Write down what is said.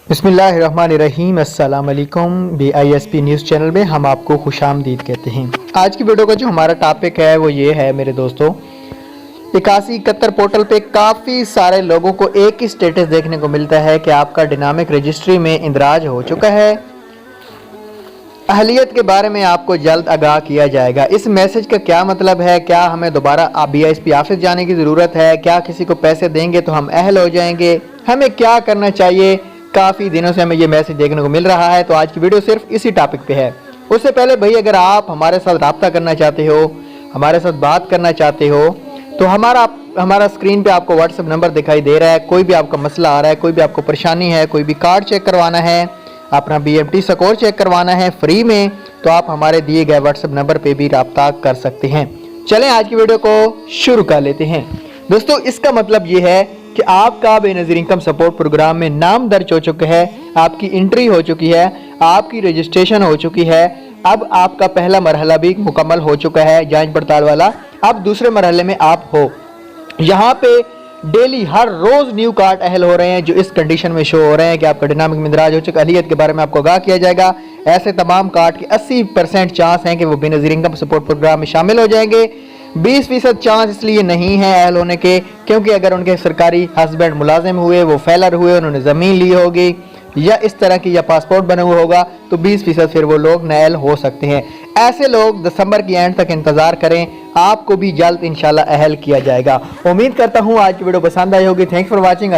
बिस्मिल्लाहिर्रहमानिर्रहीम। अस्सलाम वालेकुम। BISP न्यूज़ चैनल में हम आपको खुशामदीद कहते हैं। आज की वीडियो का जो हमारा टॉपिक है वो ये है मेरे दोस्तों, 8171 पोर्टल पे काफ़ी सारे लोगों को एक ही स्टेटस देखने को मिलता है कि आपका डायनामिक रजिस्ट्री में इंदराज हो चुका है, अहलियत के बारे में आपको जल्द आगाह किया जाएगा। इस मैसेज का क्या मतलब है? क्या हमें दोबारा BISP ऑफिस जाने की ज़रूरत है? क्या किसी को पैसे देंगे तो हम अहल हो जाएंगे? हमें क्या करना चाहिए? काफ़ी दिनों से हमें ये मैसेज देखने को मिल रहा है, तो आज की वीडियो सिर्फ इसी टॉपिक पे है। उससे पहले भाई, अगर आप हमारे साथ रब्ता करना चाहते हो, हमारे साथ बात करना चाहते हो, तो हमारा स्क्रीन पे आपको व्हाट्सएप नंबर दिखाई दे रहा है। कोई भी आपका मसला आ रहा है, कोई भी आपको परेशानी है, कोई भी कार्ड चेक करवाना है, अपना BMT स्कोर चेक करवाना है फ्री में, तो आप हमारे दिए गए व्हाट्सएप नंबर पे भी रब्ता कर सकते हैं। चलें आज की वीडियो को शुरू कर लेते हैं। दोस्तों, इसका मतलब ये है कि आपका बेनज़ीर इनकम सपोर्ट प्रोग्राम में नाम दर्ज हो चुका है, आपकी एंट्री हो चुकी है, आपकी रजिस्ट्रेशन हो चुकी है। अब आपका पहला मरहला भी मुकम्मल हो चुका है, जांच पड़ताल वाला। अब दूसरे मरहले में आप हो। यहाँ पे डेली हर रोज न्यू कार्ड अहल हो रहे हैं जो इस कंडीशन में शो हो रहे हैं कि आपका डायनामिक में इंदराज हो चुका। अहलियत के बारे में आपको आगाह किया जाएगा। ऐसे तमाम कार्ड के 80% चांस हैं कि वो बेनज़ीर इनकम सपोर्ट प्रोग्राम में शामिल हो जाएंगे। 20% चांस इसलिए नहीं है अहल होने के क्योंकि अगर उनके सरकारी हस्बैंड मुलाजिम हुए, वो फैलर हुए, उन्होंने ज़मीन ली होगी या इस तरह की या पासपोर्ट बना हुआ होगा, तो 20% फिर वो लोग नाअहल हो सकते हैं। ऐसे लोग दिसंबर की एंड तक इंतजार करें, आपको भी जल्द इंशाल्लाह अहल किया जाएगा। उम्मीद करता हूँ आज की वीडियो पसंद आई होगी। Thanks for watching.